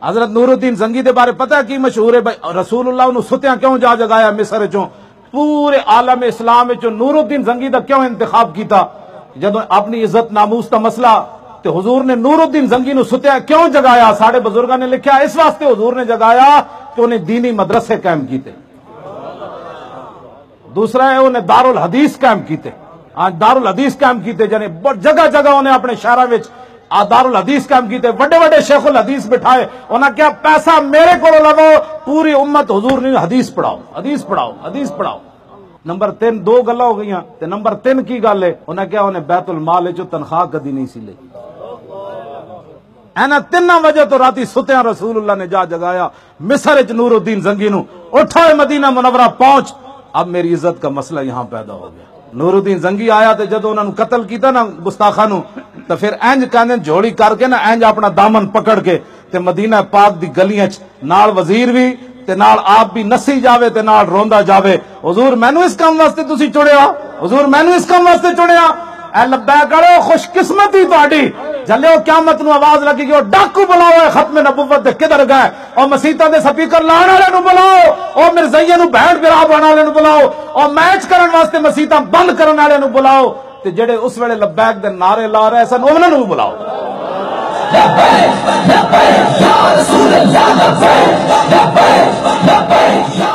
حضرت نور الدین زنگی دے بارے پتہ کی مشہور ہے بھائی؟ رسول اللہ انہوں ستیاں کیوں جا جگایا مصر چوں؟ پورے عالم اسلام چوں نور الدین زنگی دا کیوں انتخاب کیتا؟ جدوں اپنی عزت ناموس دا مسئلہ تے حضور نے نور الدین زنگی نو ستیا کیوں جگایا؟ ساڑھے بزرگاں نے لکھیا اس واسطے حضور نے جگایا کہ انہیں دینی مدرسے قائم کیتے، دوسرا ہے انہیں دارالحدیث قائم کیتے، آج دارالحدیث قائم کیتے، جانے جگہ جگہ انہیں اپنے شہرہ وچ دارالحدیث قائم کیتے، بڑے بڑے شیخ الحدیث بٹھائے، انہیں کیا پیسہ میرے کو لگو، پوری امت حضور نے حدیث پڑھاؤ حدیث پڑھاؤ حدیث پڑھاؤ۔ نمبر 3 2 گلاں ہو گئیاں تے نمبر 3 کی گل ہے؟ انہیں کیا انہیں بیت المال وچوں تنخواہ کدی نہیں سی لئی، اینا 3 وجہ تو راتی ستیاں رسول اللہ نے جا جگایا مصر وچ نور الدین زنگی نو، اٹھو مدینہ منورہ پہنچ، اب میری عزت کا مسئلہ یہاں پیدا ہو گیا۔ نور الدین زنگی آیا تے جدو انہوں نے قتل کیتا نا گستاخاں نو، تو پھر انج کہندے جوڑی کر کے نا انج اپنا دامن پکڑ کے تے مدینہ پاک دی گلیاں چ نال وزیر بھی تے نال آپ بھی نسی جاوے تے نال روندا جاوے، حضور مینوں اس کام واسطے تسی چڑیا، حضور مینوں اس کام واسطے چڑیا، اے لبیک کرو خوش قسمتی تہاڈی، جلے قیامت نو آواز لگی کہ او ڈاکو بلاؤ ختم نبوت دے کدھر گئے، او مسیتاں دے سپیکر لان والے نو بلاؤ، او مرزائیاں نو بہن برا بنانے والے نو بلاؤ، او میچ کرن واسطے مسیتاں بند کرن والے نو بلاؤ، تے جڑے اس ویلے لبیک دے نعرے لا رہے سن انہاں نو بلاؤ۔ لبیک لبیک یا رسول اللہ لبیک لبیک لبیک